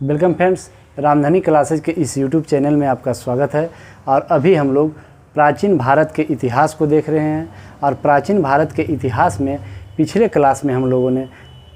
Welcome friends, Ramdhani classes के इस YouTube channel में आपका स्वागत है। और अभी हम लोग प्राचीन भारत के इतिहास को देख रहे हैं। और प्राचीन भारत के इतिहास में पिछले क्लास में हम लोगों ने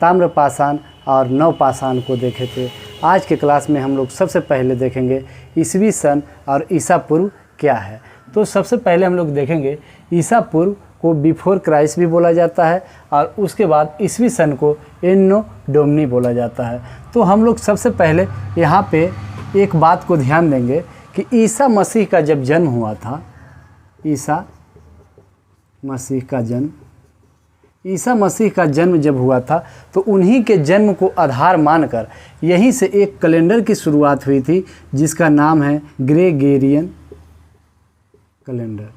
ताम्रपाषाण और नवपाषाण को देखे थे। आज के क्लास में हम लोग सबसे पहले देखेंगे ईसवी सन और ईसा पूर्व क्या है। तो सबसे पहले हम लोग देखेंगे ईसा पूर्व को बिफोर क्राइस्ट भी बोला जाता है और उसके बाद ईसवी सन को एन्नो डोमिनी बोला जाता है। तो हम लोग सबसे पहले यहाँ पे एक बात को ध्यान देंगे कि ईसा मसीह का जब जन्म हुआ था, ईसा मसीह का जन्म जब हुआ था तो उन्हीं के जन्म को आधार मानकर यहीं से एक कैलेंडर की शुरुआत हुई थी जिसका नाम है ग्रेगोरियन कैलेंडर।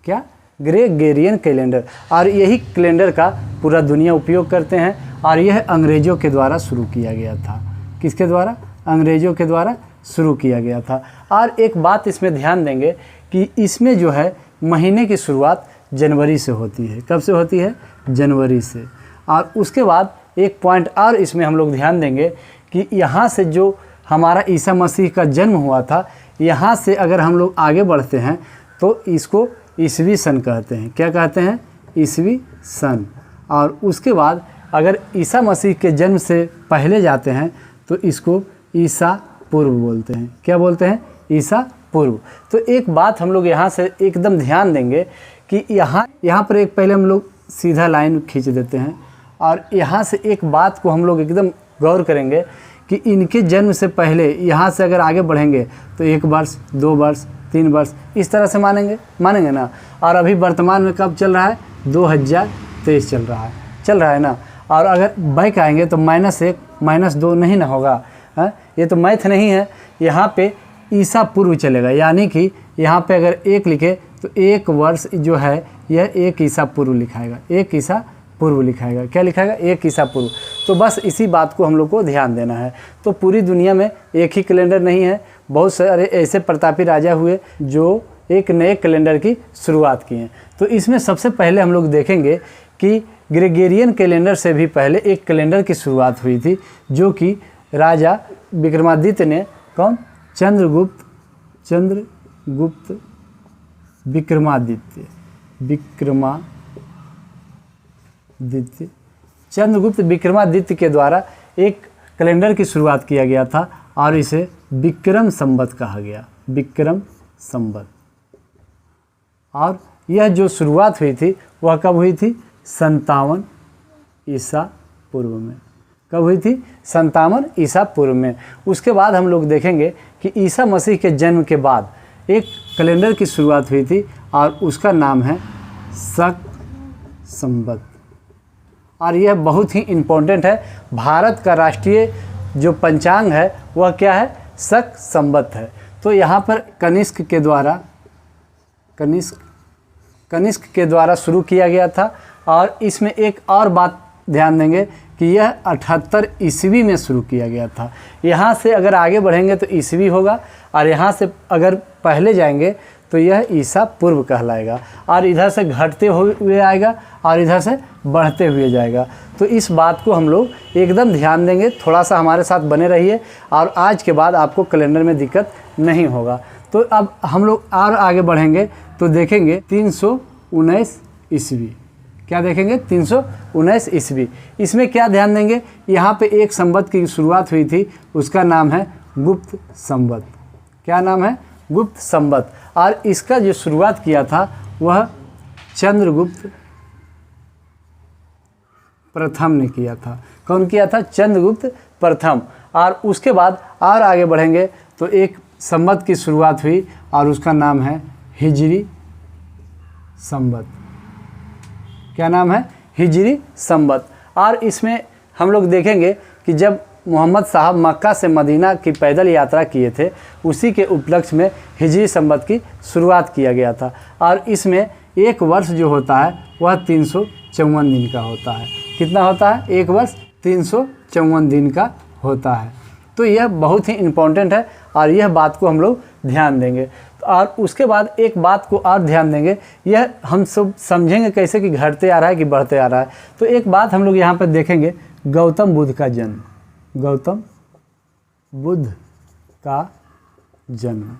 क्या? Gregorian calendar. और यही कैलेंडर का पूरा दुनिया उपयोग करते हैं और यह अंग्रेज़ों के द्वारा शुरू किया गया था। किसके द्वारा? अंग्रेज़ों के द्वारा शुरू किया गया था। और एक बात इसमें ध्यान देंगे कि इसमें जो है महीने की शुरुआत जनवरी से होती है। कब से होती है? जनवरी से। और उसके बाद एक पॉइंट और इसमें हम लोग ध्यान देंगे कि यहाँ से जो हमारा ईसा मसीह का जन्म हुआ था, यहाँ से अगर हम लोग आगे बढ़ते हैं तो इसको ईसवी सन कहते हैं। क्या कहते हैं? ईसवी सन। और उसके बाद अगर ईसा मसीह के जन्म से पहले जाते हैं तो इसको ईसा पूर्व बोलते हैं। क्या बोलते हैं? ईसा पूर्व। तो एक बात हम लोग यहाँ से एकदम ध्यान देंगे कि यहाँ पर एक पहले हम लोग सीधा लाइन खींच देते हैं और यहाँ से एक बात को हम लोग एकदम गौर करेंगे कि इनके जन्म से पहले यहाँ से अगर आगे बढ़ेंगे तो 1 वर्ष, 2 वर्ष, 3 वर्ष इस तरह से मानेंगे ना। और अभी वर्तमान में कब चल रहा है? 2023 चल रहा है ना। और अगर बैक आएंगे तो -1, -2 नहीं ना होगा है? ये तो मैथ नहीं है। यहाँ पे ईसा पूर्व चलेगा, यानी कि यहाँ पे अगर 1 लिखे तो 1 वर्ष जो है यह 1 ईसा पूर्व लिखाएगा। 1 ईसा पूर्व लिखाएगा। क्या लिखाएगा? 1 ईसा पूर्व। तो बस इसी बात को हम लोग को ध्यान देना है। तो पूरी दुनिया में एक ही कैलेंडर नहीं है, बहुत सारे ऐसे प्रतापी राजा हुए जो एक नए कैलेंडर की शुरुआत किए। तो इसमें सबसे पहले हम लोग देखेंगे कि ग्रेगोरियन कैलेंडर से भी पहले एक कैलेंडर की शुरुआत हुई थी जो कि राजा विक्रमादित्य ने, कौन? चंद्रगुप्त विक्रमादित्य के द्वारा एक कैलेंडर की शुरुआत किया गया था और इसे विक्रम संवत कहा गया। विक्रम संवत। और यह जो शुरुआत हुई थी वह कब हुई थी? 57 ईसा पूर्व में। कब हुई थी? 57 ईसा पूर्व में। उसके बाद हम लोग देखेंगे कि ईसा मसीह के जन्म के बाद एक कैलेंडर की शुरुआत हुई थी और उसका नाम है शक संवत। और यह बहुत ही इम्पोर्टेंट है। भारत का राष्ट्रीय जो पंचांग है वह क्या है? शक संवत है। तो यहाँ पर कनिष्क के द्वारा शुरू किया गया था। और इसमें एक और बात ध्यान देंगे कि यह 78 ईस्वी में शुरू किया गया था। यहाँ से अगर आगे बढ़ेंगे तो ईस्वी होगा और यहाँ से अगर पहले जाएंगे तो यह ईसा पूर्व कहलाएगा। और इधर से घटते हुए आएगा और इधर से बढ़ते हुए जाएगा। तो इस बात को हम लोग एकदम ध्यान देंगे। थोड़ा सा हमारे साथ बने रहिए और आज के बाद आपको कैलेंडर में दिक्कत नहीं होगा। तो अब हम लोग और आगे बढ़ेंगे तो देखेंगे 319 ईस्वी। क्या देखेंगे? 319 ईस्वी। इसमें क्या ध्यान देंगे? यहाँ पे एक संवत की शुरुआत हुई थी, उसका नाम है गुप्त संवत। क्या नाम है? गुप्त संवत। और इसका जो शुरुआत किया था वह चंद्रगुप्त प्रथम ने किया था। कौन किया था? चंद्रगुप्त प्रथम। और उसके बाद और आगे बढ़ेंगे तो एक संवत की शुरुआत हुई और उसका नाम है हिजरी संवत। क्या नाम है? हिजरी संवत। और इसमें हम लोग देखेंगे कि जब मोहम्मद साहब मक्का से मदीना की पैदल यात्रा किए थे, उसी के उपलक्ष्य में हिजरी संवत की शुरुआत किया गया था। और इसमें एक वर्ष जो होता है वह 354 दिन का होता है। कितना होता है? एक वर्ष 354 दिन का होता है। तो यह बहुत ही इम्पोर्टेंट है और यह बात को हम लोग ध्यान देंगे। और उसके बाद एक बात को और ध्यान देंगे, यह हम सब समझेंगे कैसे कि घटते आ रहा है कि बढ़ते आ रहा है। तो एक बात हम लोग यहाँ पर देखेंगे, गौतम बुद्ध का जन्म। गौतम बुद्ध का जन्म।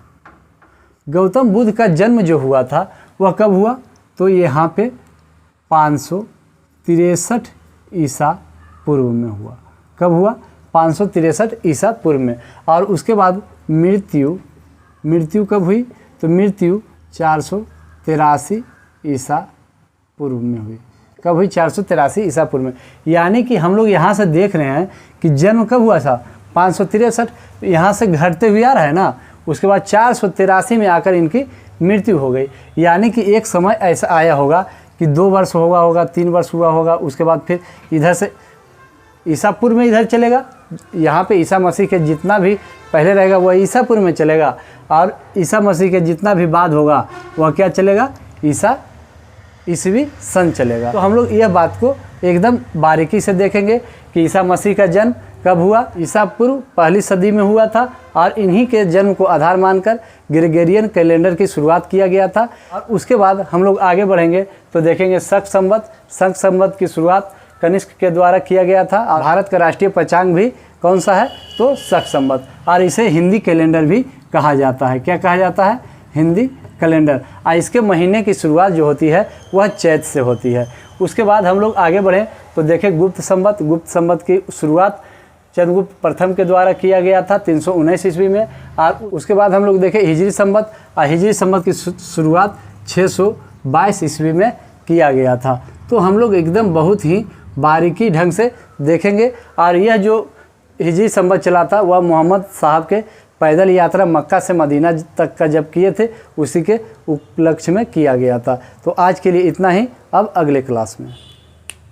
गौतम बुद्ध का जन्म जो हुआ था वह कब हुआ? तो यहाँ पे 563 ईसा पूर्व में हुआ। कब हुआ? 563 ईसा पूर्व में। और उसके बाद मृत्यु कब हुई? तो मृत्यु 483 ईसा पूर्व में हुई। कब हुई? 483 ईसा पूर्व में। यानी कि हम लोग यहाँ से देख रहे हैं कि जन्म कब हुआ था? 563 यहाँ से घटते हुए आ रहा है ना, उसके बाद 483 में आकर इनकी मृत्यु हो गई। यानी कि एक समय ऐसा आया होगा कि 2 वर्ष हुआ होगा, 3 वर्ष हुआ होगा, उसके बाद फिर इधर से ईसापुर में इधर चलेगा। यहाँ पे ईसा मसीह के जितना भी पहले रहेगा वह ईसापुर में चलेगा, और ईसा मसीह के जितना भी बाद होगा वह क्या चलेगा? ईसवी सन चलेगा। तो हम लोग यह बात को एकदम बारीकी से देखेंगे कि ईसा मसीह का जन्म कब हुआ। ईसा पूर्व पहली सदी में हुआ था, और इन्हीं के जन्म को आधार मानकर ग्रेगोरियन कैलेंडर की शुरुआत किया गया था। और उसके बाद हम लोग आगे बढ़ेंगे तो देखेंगे शक संवत की शुरुआत कनिष्क के द्वारा किया गया था। और भारत का राष्ट्रीय पंचांग भी कौन सा है? तो शक संवत। और इसे हिंदी कैलेंडर भी कहा जाता है। क्या कहा जाता है? हिंदी कैलेंडर। और इसके महीने की शुरुआत जो होती है वह चैत से होती है। उसके बाद हम लोग आगे बढ़ें तो देखें गुप्त संवत की शुरुआत चंद्रगुप्त प्रथम के द्वारा किया गया था 319 ईस्वी में। और उसके बाद हम लोग देखें हिजरी संवत, और हिजरी संवत की शुरुआत 622 ईस्वी में किया गया था। तो हम लोग एकदम बहुत ही बारीकी ढंग से देखेंगे। और यह जो हिजरी संवत चला था वह मोहम्मद साहब के पैदल यात्रा मक्का से मदीना तक का जब किए थे उसी के उपलक्ष्य में किया गया था। तो आज के लिए इतना ही, अब अगले क्लास में।